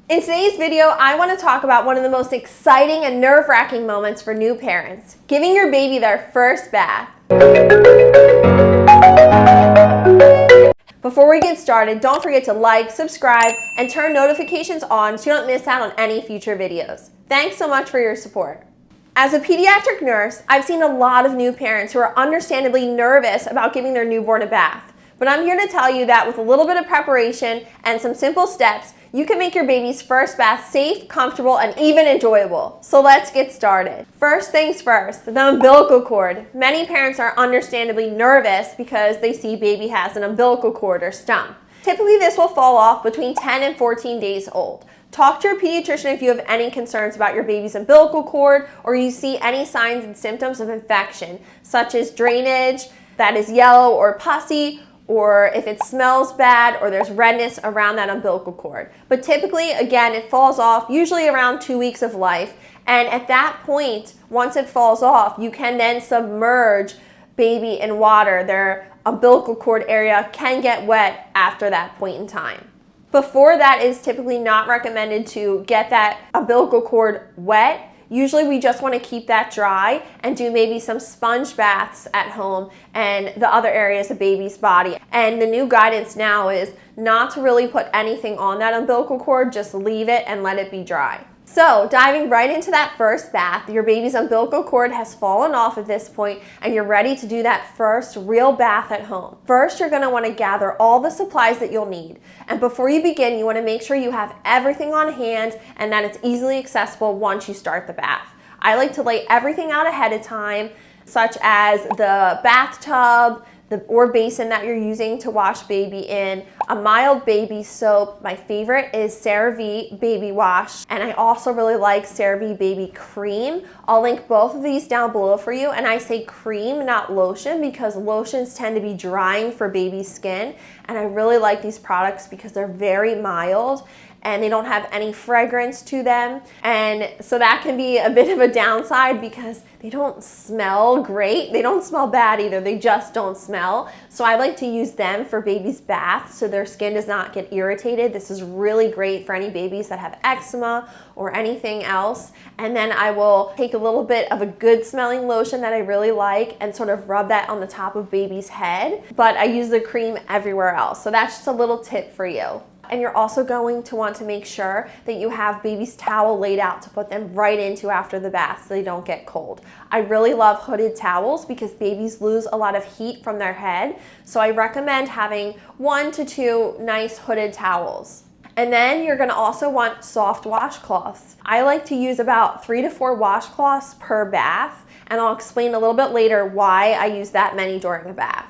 In today's video, I want to talk about one of the most exciting and nerve-wracking moments for new parents, giving your baby their first bath. Before we get started, don't forget to like, subscribe, and turn notifications on so you don't miss out on any future videos. Thanks so much for your support. As a pediatric nurse, I've seen a lot of new parents who are understandably nervous about giving their newborn a bath. But I'm here to tell you that with a little bit of preparation and some simple steps, you can make your baby's first bath safe, comfortable, and even enjoyable. So let's get started. First things first, the umbilical cord. Many parents are understandably nervous because they see baby has an umbilical cord or stump. Typically this will fall off between 10 and 14 days old. Talk to your pediatrician if you have any concerns about your baby's umbilical cord or you see any signs and symptoms of infection, such as drainage that is yellow or pussy, or if it smells bad or there's redness around that umbilical cord. But typically, again, it falls off usually around 2 weeks of life. And at that point, once it falls off, you can then submerge baby in water. Their umbilical cord area can get wet after that point in time. Before that, is typically not recommended to get that umbilical cord wet. Usually we just want to keep that dry and do maybe some sponge baths at home and the other areas of baby's body. And the new guidance now is not to really put anything on that umbilical cord, just leave it and let it be dry. So diving right into that first bath, your baby's umbilical cord has fallen off at this point and you're ready to do that first real bath at home. First, you're going to want to gather all the supplies that you'll need. And before you begin, you want to make sure you have everything on hand and that it's easily accessible once you start the bath. I like to lay everything out ahead of time, such as the bathtub, or basin that you're using to wash baby in, a mild baby soap. My favorite is CeraVe Baby Wash, and I also really like CeraVe Baby Cream. I'll link both of these down below for you, and I say cream, not lotion, because lotions tend to be drying for baby's skin, and I really like these products because they're very mild and they don't have any fragrance to them. And so that can be a bit of a downside because they don't smell great. They don't smell bad either. They just don't smell. So I like to use them for babies' baths so their skin does not get irritated. This is really great for any babies that have eczema or anything else. And then I will take a little bit of a good smelling lotion that I really like and sort of rub that on the top of baby's head. But I use the cream everywhere else. So that's just a little tip for you. And you're also going to want to make sure that you have baby's towel laid out to put them right into after the bath so they don't get cold. I really love hooded towels because babies lose a lot of heat from their head. So I recommend having 1 to 2 nice hooded towels. And then you're going to also want soft washcloths. I like to use about 3 to 4 washcloths per bath, and I'll explain a little bit later why I use that many during a bath.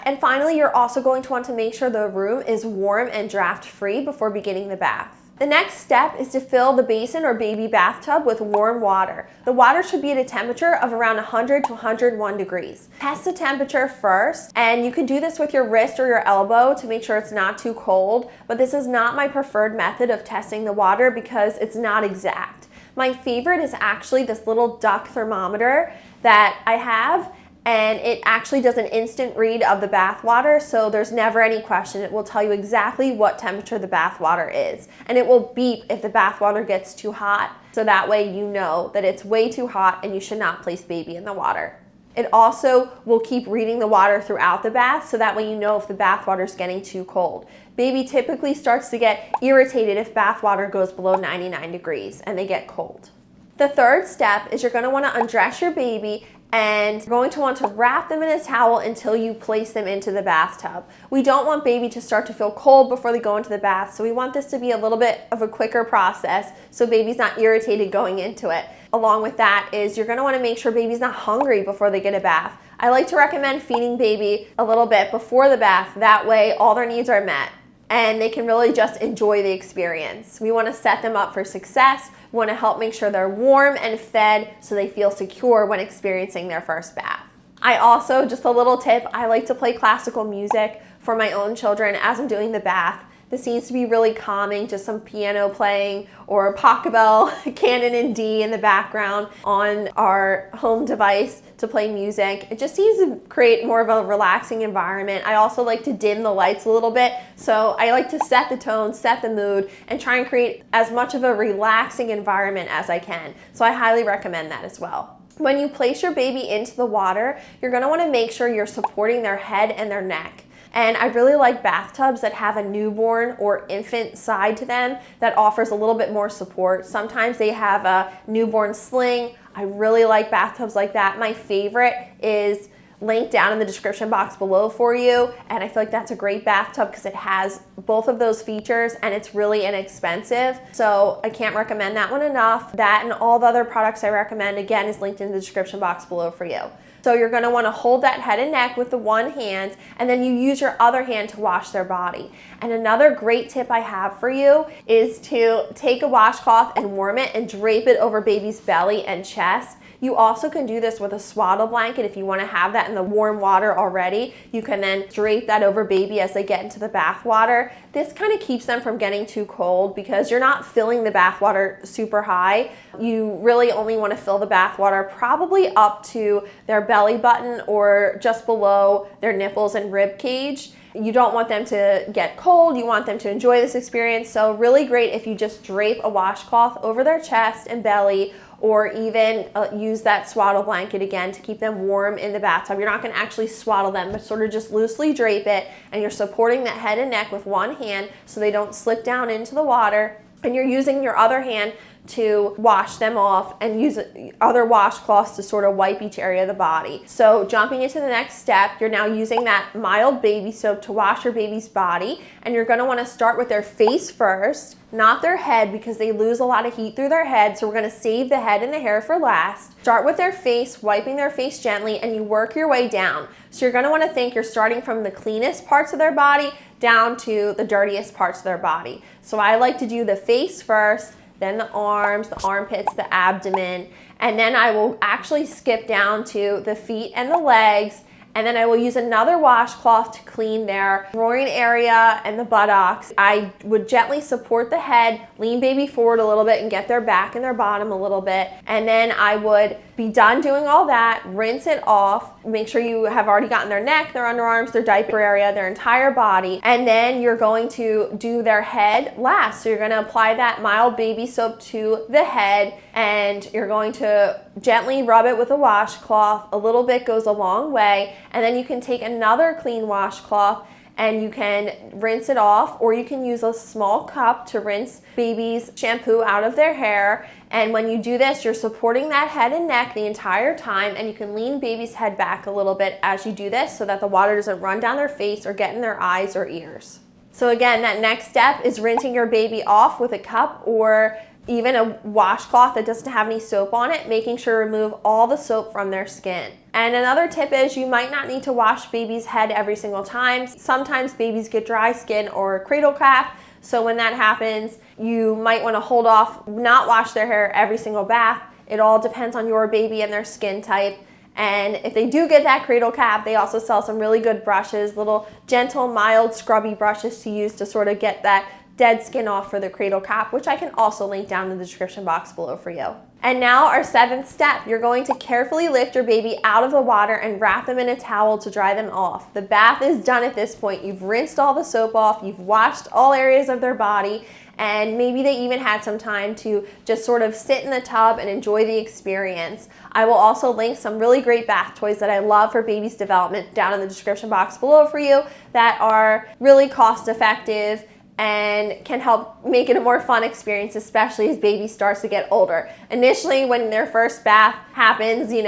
And finally, you're also going to want to make sure the room is warm and draft-free before beginning the bath. The next step is to fill the basin or baby bathtub with warm water. The water should be at a temperature of around 100 to 101 degrees. Test the temperature first, and you can do this with your wrist or your elbow to make sure it's not too cold, but this is not my preferred method of testing the water because it's not exact. My favorite is actually this little duck thermometer that I have, and it actually does an instant read of the bath water, so there's never any question. It will tell you exactly what temperature the bath water is, and it will beep if the bath water gets too hot, so that way you know that it's way too hot and you should not place baby in the water. It also will keep reading the water throughout the bath, so that way you know if the bath water is getting too cold. Baby typically starts to get irritated if bath water goes below 99 degrees and they get cold. The third step is you're going to want to undress your baby and you're going to want to wrap them in a towel until you place them into the bathtub. We don't want baby to start to feel cold before they go into the bath, so we want this to be a little bit of a quicker process so baby's not irritated going into it. Along with that is you're going to want to make sure baby's not hungry before they get a bath. I like to recommend feeding baby a little bit before the bath. That way all their needs are met and they can really just enjoy the experience. We want to set them up for success. We want to help make sure they're warm and fed so they feel secure when experiencing their first bath. I also, just a little tip, I like to play classical music for my own children as I'm doing the bath This seems to be really calming, just some piano playing or Pachelbel, Canon in D in the background on our home device to play music. It just seems to create more of a relaxing environment. I also like to dim the lights a little bit, so I like to set the tone, set the mood, and try and create as much of a relaxing environment as I can. So I highly recommend that as well. When you place your baby into the water, you're gonna wanna make sure you're supporting their head and their neck. And I really like bathtubs that have a newborn or infant side to them that offers a little bit more support. Sometimes they have a newborn sling. I really like bathtubs like that. My favorite is linked down in the description box below for you, and I feel like that's a great bathtub because it has both of those features and it's really inexpensive, so I can't recommend that one enough. That and all the other products I recommend, again, is linked in the description box below for you. So you're going to want to hold that head and neck with the one hand, and then you use your other hand to wash their body. And another great tip I have for you is to take a washcloth and warm it and drape it over baby's belly and chest. You also can do this with a swaddle blanket if you want to have that in the warm water already. You can then drape that over baby as they get into the bath water. This kind of keeps them from getting too cold because you're not filling the bath water super high. You really only want to fill the bath water probably up to their belly button or just below their nipples and rib cage. You don't want them to get cold. You want them to enjoy this experience. So really great if you just drape a washcloth over their chest and belly, or even use that swaddle blanket again to keep them warm in the bathtub. You're not gonna actually swaddle them, but sort of just loosely drape it, and you're supporting that head and neck with one hand so they don't slip down into the water, and you're using your other hand to wash them off and use other washcloths to sort of wipe each area of the body. So jumping into the next step, you're now using that mild baby soap to wash your baby's body, and you're gonna wanna start with their face first, not their head, because they lose a lot of heat through their head, so we're gonna save the head and the hair for last. Start with their face, wiping their face gently, and you work your way down. So you're gonna wanna think you're starting from the cleanest parts of their body down to the dirtiest parts of their body. So I like to do the face first, then the arms, the armpits, the abdomen, and then I will actually skip down to the feet and the legs, and then I will use another washcloth to clean their groin area and the buttocks. I would gently support the head, lean baby forward a little bit and get their back and their bottom a little bit, and then I would be done doing all that, rinse it off, make sure you have already gotten their neck, their underarms, their diaper area, their entire body, and then you're going to do their head last. So you're gonna apply that mild baby soap to the head, and you're going to gently rub it with a washcloth. A little bit goes a long way, and then you can take another clean washcloth and you can rinse it off, or you can use a small cup to rinse baby's shampoo out of their hair. And when you do this, you're supporting that head and neck the entire time, and you can lean baby's head back a little bit as you do this so that the water doesn't run down their face or get in their eyes or ears. So again, that next step is rinsing your baby off with a cup or even a washcloth that doesn't have any soap on it, making sure to remove all the soap from their skin. And another tip is you might not need to wash baby's head every single time. Sometimes babies get dry skin or cradle cap, so when that happens, you might want to hold off, not wash their hair every single bath. It all depends on your baby and their skin type. And if they do get that cradle cap, they also sell some really good brushes, little gentle, mild, scrubby brushes to use to sort of get that dead skin off for the cradle cap, which I can also link down in the description box below for you. And now our seventh step, you're going to carefully lift your baby out of the water and wrap them in a towel to dry them off. The bath is done at this point. You've rinsed all the soap off, you've washed all areas of their body, and maybe they even had some time to just sort of sit in the tub and enjoy the experience. I will also link some really great bath toys that I love for baby's development down in the description box below for you that are really cost effective and can help make it a more fun experience, especially as baby starts to get older. Initially, when their first bath happens, you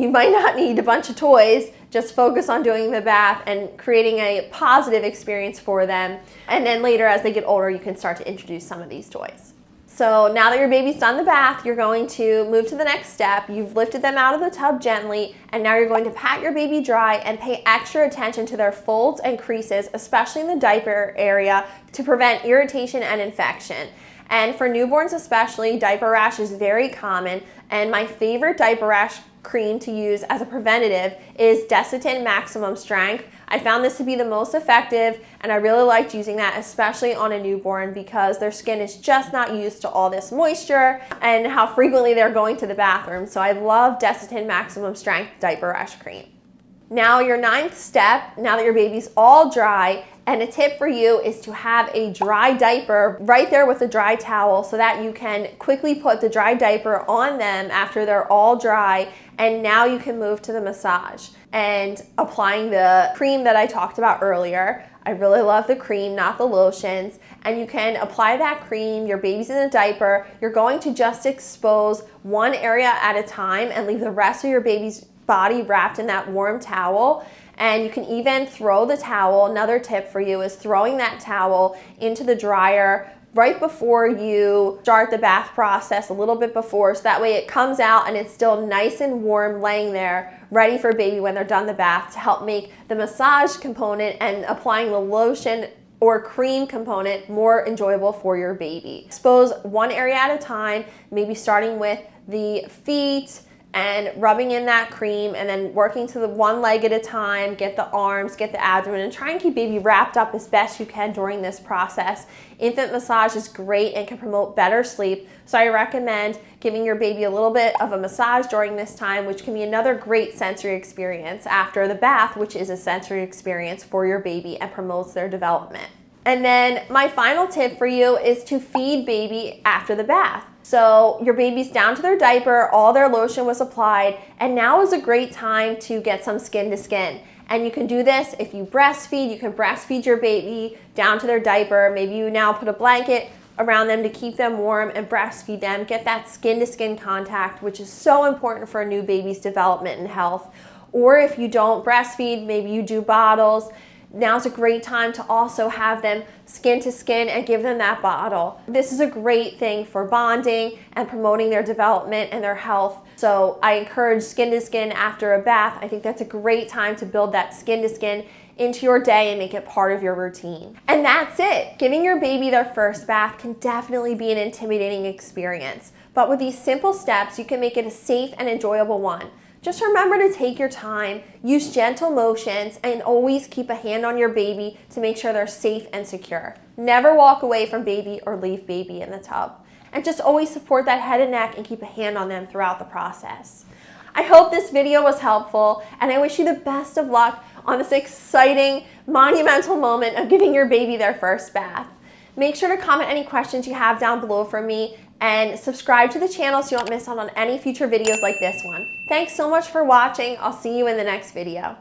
might not need a bunch of toys. Just focus on doing the bath and creating a positive experience for them. And then later, as they get older, you can start to introduce some of these toys. So now that your baby's done the bath, you're going to move to the next step. You've lifted them out of the tub gently, and now you're going to pat your baby dry and pay extra attention to their folds and creases, especially in the diaper area, to prevent irritation and infection. And for newborns especially, diaper rash is very common, and my favorite diaper rash cream to use as a preventative is Desitin Maximum Strength. I found this to be the most effective, and I really liked using that, especially on a newborn, because their skin is just not used to all this moisture and how frequently they're going to the bathroom. So I love Desitin Maximum Strength Diaper Rash Cream. Now your 9th step, now that your baby's all dry, and a tip for you is to have a dry diaper right there with a dry towel so that you can quickly put the dry diaper on them after they're all dry, and now you can move to the massage and applying the cream that I talked about earlier. I really love the cream, not the lotions, and you can apply that cream. Your baby's in a diaper. You're going to just expose one area at a time and leave the rest of your baby's body wrapped in that warm towel. And you can even throw the towel. Another tip for you is throwing that towel into the dryer right before you start the bath process, a little bit before, so that way it comes out and it's still nice and warm laying there ready for baby when they're done the bath, to help make the massage component and applying the lotion or cream component more enjoyable for your baby. Expose one area at a time, maybe starting with the feet and rubbing in that cream, and then working to the one leg at a time, get the arms, get the abdomen, and try and keep baby wrapped up as best you can during this process. Infant massage is great and can promote better sleep, so I recommend giving your baby a little bit of a massage during this time, which can be another great sensory experience after the bath, which is a sensory experience for your baby and promotes their development. And then my final tip for you is to feed baby after the bath. So your baby's down to their diaper, all their lotion was applied, and now is a great time to get some skin to skin. And you can do this if you breastfeed. You can breastfeed your baby down to their diaper. Maybe you now put a blanket around them to keep them warm and breastfeed them. Get that skin to skin contact, which is so important for a new baby's development and health. Or if you don't breastfeed, maybe you do bottles. Now's a great time to also have them skin to skin and give them that bottle. This is a great thing for bonding and promoting their development and their health. So I encourage skin to skin after a bath. I think that's a great time to build that skin to skin into your day and make it part of your routine. And that's it. Giving your baby their first bath can definitely be an intimidating experience, but with these simple steps, you can make it a safe and enjoyable one. Just remember to take your time, use gentle motions, and always keep a hand on your baby to make sure they're safe and secure. Never walk away from baby or leave baby in the tub. And just always support that head and neck and keep a hand on them throughout the process. I hope this video was helpful, and I wish you the best of luck on this exciting, monumental moment of giving your baby their first bath. Make sure to comment any questions you have down below for me, and subscribe to the channel so you don't miss out on any future videos like this one. Thanks so much for watching. I'll see you in the next video.